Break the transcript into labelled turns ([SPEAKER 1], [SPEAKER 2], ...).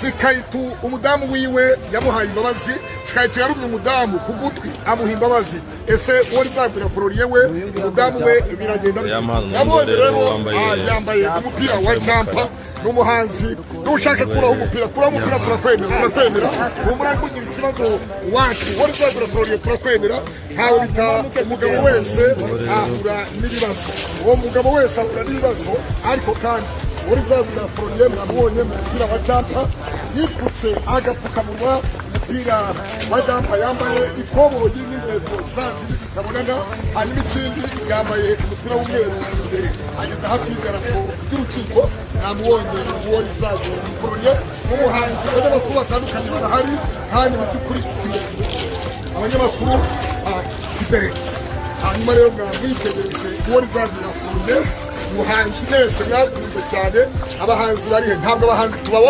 [SPEAKER 1] Sikaitu umudamu wiwe yamuhaye imbabazi. Sikaitu yarumye umudamu ku gutwi amuha imbabazi. Ese uwo rizabwira Florien we umudamu we biragenda yabonye rero yambaye umupira wa jampa n'umuhanzi n'ushaka kuraho umupira turakwemera umurari kugira ikibazo wacu uwo rizabwira Florien turakwemera ntawe bita umugabo wese ahura n'ibibazo uwo mugabo wese ahura n'ibibazo ariko kandi uri zabira Florien mwabonye mu mupira wa jampa yipfutse agapfukamunwa umupira wa jampa yambaye ikoboyi n'inkweto zazi zitabonana hanyuma ikindi yambaye umupira w'umweru imbere ageze hafi y'idarapo ry'urukiko namubonye uwo rizabira Florien n'umuhanzi n'abanyamakuru batandukanye barahari kandi mu by'ukuri abanyamakuru imbere hanyuma rero mwitegereje uwo rizabira Florien umuhanzi wese mwakunze cyane abahanzi barihe ntabwo abahanzi tubabona